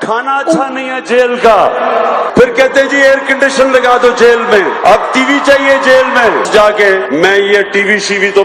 کھانا اچھا نہیں ہے جیل کا، پھر کہتے ہیں جی ایئر کنڈیشن لگا دو جیل میں، اب ٹی وی چاہیے جیل میں، جا کے میں یہ ٹی وی شی وی تو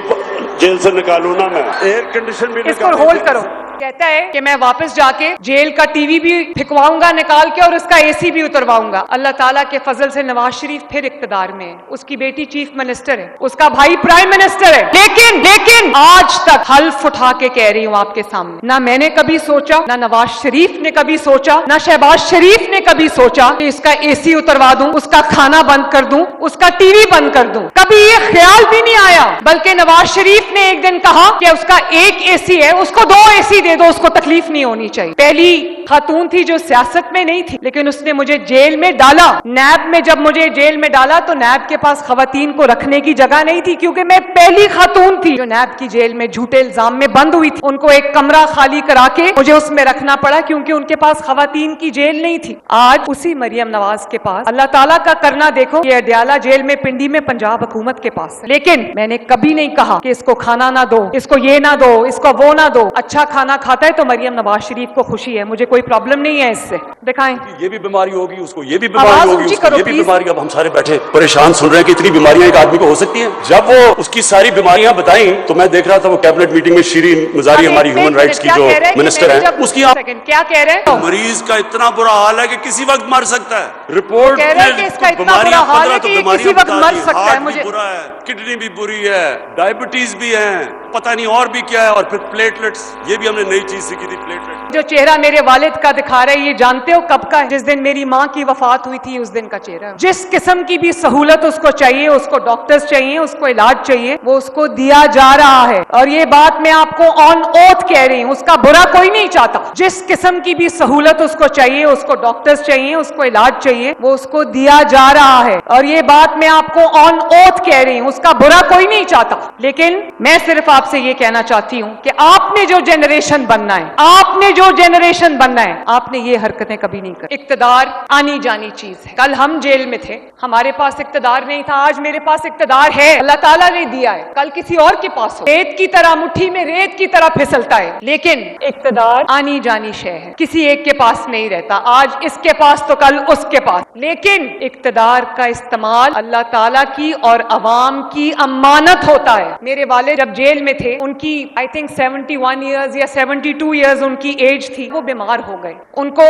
جیل سے نکالوں نا، میں ایئر کنڈیشن بھی اس کو ہولڈ کرو۔ کہتا ہے کہ میں واپس جا کے جیل کا ٹی وی بھی پھکواؤں گا نکال کے اور اس کا اے سی بھی اترواؤں گا۔ اللہ تعالیٰ کے فضل سے نواز شریف پھر اقتدار میں ہے، اس کی بیٹی چیف منسٹر ہے، اس کا بھائی پرائم منسٹر ہے، لیکن آج تک حلف اٹھا کے کہہ رہی ہوں آپ کے سامنے، نہ میں نے کبھی سوچا، نہ نواز شریف نے کبھی سوچا، نہ شہباز شریف نے کبھی سوچا کہ اس کا اے سی اتروا دوں، اس کا کھانا بند کر دوں، اس کا ٹی وی بند کر دوں، کبھی یہ خیال بھی نہیں آیا۔ بلکہ نواز شریف نے ایک دن کہا کہ اس کا ایک اے سی ہے، اس کو 2 اے سی دے دو، اس کو تکلیف نہیں ہونی چاہیے۔ پہلی خاتون تھی جو سیاست میں نہیں تھی، لیکن اس نے مجھے جیل میں ڈالا۔ نیب میں جب مجھے جیل میں ڈالا تو نیب کے پاس خواتین کو رکھنے کی جگہ نہیں تھی، کیونکہ میں پہلی خاتون تھی جو نیب کی جیل میں جھوٹے الزام میں بند ہوئی تھی۔ ان کو ایک کمرہ خالی کرا کے مجھے اس میں رکھنا پڑا، کیونکہ ان کے پاس خواتین کی جیل نہیں تھی۔ آج اسی مریم نواز کے پاس اللہ تعالیٰ کا کرنا دیکھو، یہ اڈیالہ جیل میں پنڈی میں پنجاب حکومت کے پاس ہے، لیکن میں نے کبھی نہیں کہا کہ اس کو کھانا نہ دو، اس کو یہ نہ دو، اس کو وہ نہ دو۔ اچھا کھانا کھاتا ہے تو مریم نواز شریف کو خوشی ہے، مجھے کوئی پرابلم نہیں ہے اس سے۔ دکھائیں، یہ بھی بیماری ہوگی اس کو، یہ بھی بیماری آواز ہوگی اونچی اس کو، کرو یہ بھی پلیز۔ بیماری۔ اب ہم سارے بیٹھے پریشان سن رہے ہیں کہ اتنی بیماریاں ایک آدمی کو ہو سکتی ہیں۔ جب وہ اس کی ساری بیماریاں بتائیں تو میں دیکھ رہا تھا وہ کیبنٹ میٹنگ میں شیرین مزاری ہماری ہیومن رائٹس کی جو منسٹر ہیں، اس کی کیا کہہ رہے ہیں؟ مریض کا اتنا برا حال ہے کہ کسی وقت مر سکتا ہے۔ رپورٹ کہہ رہے ہیں کہ اس کا اتنا برا حال ہے کہ یہ کسی وقت مر سکتا ہے۔ مجھے برا ہے، کڈنی بھی بری ہے، ڈائبٹیز بھی ہے، پتہ نہیں اور بھی کیا ہے، اور پھر پلیٹلیٹس، یہ بھی ہم نے نئی چیز سیکھی تھی، پلیٹلیٹس۔ جو چہرہ میرے والد کا دکھا رہے ہیں، یہ جانتے ہو کب کا ہے؟ جس دن میری ماں کی وفات ہوئی تھی اس دن کا چہرہ ہے۔ جس قسم کی بھی سہولت اس کو چاہیے، اس کو ڈاکٹرز چاہیے، اس کو علاج چاہیے، وہ اس کو دیا جا رہا ہے۔ اور یہ بات میں آپ کو آن اوتھ کہہ رہی ہوں، اس کا برا کوئی نہیں چاہتا۔ جس قسم کی بھی سہولت اس کو چاہیے، اس کو ڈاکٹرز چاہیے، اس کو علاج چاہیے، وہ اس کو دیا جا رہا ہے۔ اور یہ بات میں آپ کو آن اوتھ کہہ رہی ہوں، اس کا برا کوئی نہیں چاہتا۔ لیکن میں صرف آپ سے یہ کہنا چاہتی ہوں کہ آپ نے جو جنریشن بننا ہے، آپ نے جو جنریشن بننا ہے، آپ نے یہ حرکتیں کبھی نہیں کر۔ اقتدار آنی جانی چیز ہے۔ کل ہم جیل میں تھے، ہمارے پاس اقتدار نہیں تھا، آج میرے پاس اقتدار ہے، اللہ تعالیٰ نے دیا ہے۔ کل کسی اور کے پاس ہو، ریت کی طرح، مٹھی میں ریت کی طرح پھسلتا ہے، لیکن اقتدار آنی جانی شے ہے، کسی ایک کے پاس نہیں رہتا۔ آج اس کے پاس تو کل اس کے پاس، لیکن اقتدار کا استعمال اللہ تعالیٰ کی اور عوام کی امانت ہوتا ہے۔ میرے والد جب جیل میں تھے، ان کی I think 71 ایئرز یا 72 ایئرز ان کی ایج تھی، وہ بیمار ہو گئے، ان کو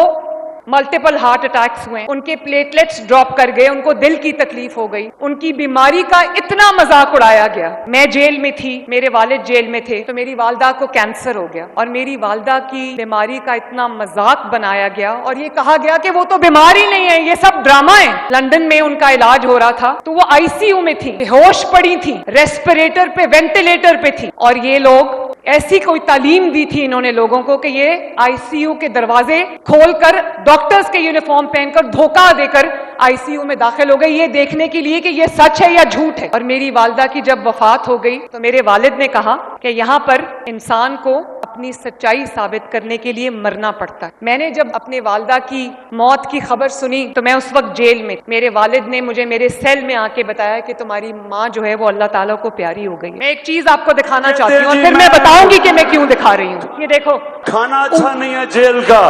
ملٹیپل ہارٹ اٹیکس ہوئے، ان کے پلیٹلیٹس ڈراپ کر گئے، ان کو دل کی تکلیف ہو گئی، ان کی بیماری کا اتنا مذاق اڑایا گیا۔ میں جیل میں تھی، میرے والد جیل میں تھے، تو میری والدہ کو کینسر ہو گیا، اور میری والدہ کی بیماری کا اتنا مذاق بنایا گیا، اور یہ کہا گیا کہ وہ تو بیمار ہی نہیں ہے، یہ سب ڈرامہ ہے۔ لندن میں ان کا علاج ہو رہا تھا تو وہ ICU میں تھی، بے ہوش پڑی تھی، ریسپریٹر پہ، وینٹیلیٹر پہ تھی، اور یہ لوگ ایسی کوئی تعلیم دی تھی انہوں نے لوگوں کو کہ یہ ICU کے دروازے کھول کر، ڈاکٹرز کے یونیفارم پہن کر، دھوکہ دے کر ICU میں داخل ہو گئے، یہ دیکھنے کے لیے کہ یہ سچ ہے یا جھوٹ ہے۔ اور میری والدہ کی جب وفات ہو گئی تو میرے والد نے کہا کہ یہاں پر انسان کو اپنی سچائی ثابت کرنے کے لیے مرنا پڑتا ہے۔ میں نے جب اپنے والدہ کی موت کی خبر سنی تو میں اس وقت جیل میں، میرے والد نے مجھے میرے سیل میں آ کے بتایا کہ تمہاری ماں جو ہے وہ اللہ تعالیٰ کو پیاری ہو گئی ہے۔ میں ایک چیز آپ کو دکھانا چاہتی ہوں، اور پھر میں بتاؤں گی کہ میں کیوں دکھا رہی ہوں۔ یہ دیکھو، کھانا اچھا نہیں ہے جیل کا،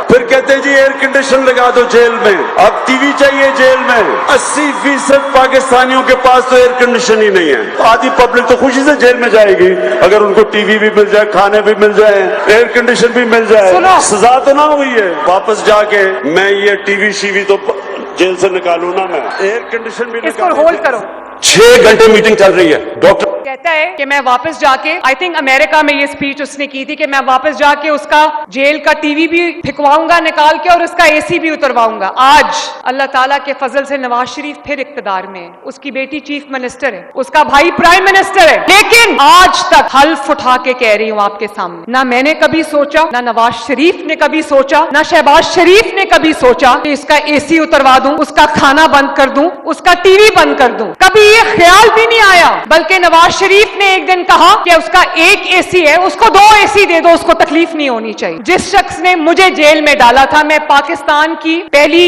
پھر کہتے ہیں جی ایئر کنڈیشن لگا دو جیل میں، اب ٹی وی چاہیے جیل میں۔ 80% پاکستانیوں کے پاس تو ایئر کنڈیشن ہی نہیں ہے۔ آدھی پبلک تو خوشی سے جیل میں جائے گی اگر ان کو ٹی وی بھی مل جائے، کھانے بھی مل جائے، ایئر کنڈیشن بھی مل جائے۔ سزا تو نہ ہوئی ہے، واپس جا کے میں یہ ٹی وی شی وی تو جیل سے نکالوں نا، میں ایئر کنڈیشن بھی اس کو ہولڈ کرو۔ 6 گھنٹے میٹنگ چل رہی ہے، ڈاکٹر کہتا ہے کہ میں واپس جا کے، I think امریکہ میں یہ سپیچ اس نے کی تھی کہ میں واپس جا کے اس کا جیل کا ٹی وی بھی پھکواؤں گا نکال کے اور اس کا اے سی بھی اترواؤں گا۔ آج اللہ تعالیٰ کے فضل سے نواز شریف پھر اقتدار میں ہے، اس کی بیٹی چیف منسٹر ہے، اس کا بھائی پرائم منسٹر ہے، لیکن آج تک حلف اٹھا کے کہہ رہی ہوں آپ کے سامنے، نہ میں نے کبھی سوچا، نہ نواز شریف نے کبھی سوچا، نہ شہباز شریف نے کبھی سوچا کہ اس کا اے سی اتروا دوں، اس کا کھانا بند کر دوں، اس کا ٹی وی بند کر دوں، کبھی یہ خیال بھی نہیں آیا۔ بلکہ نواز شریف نے ایک دن کہا کہ اس کا ایک اے سی ہے، اس کو 2 اے سی دے دو، اس کو تکلیف نہیں ہونی چاہیے۔ جس شخص نے مجھے جیل میں ڈالا تھا، میں پاکستان کی پہلی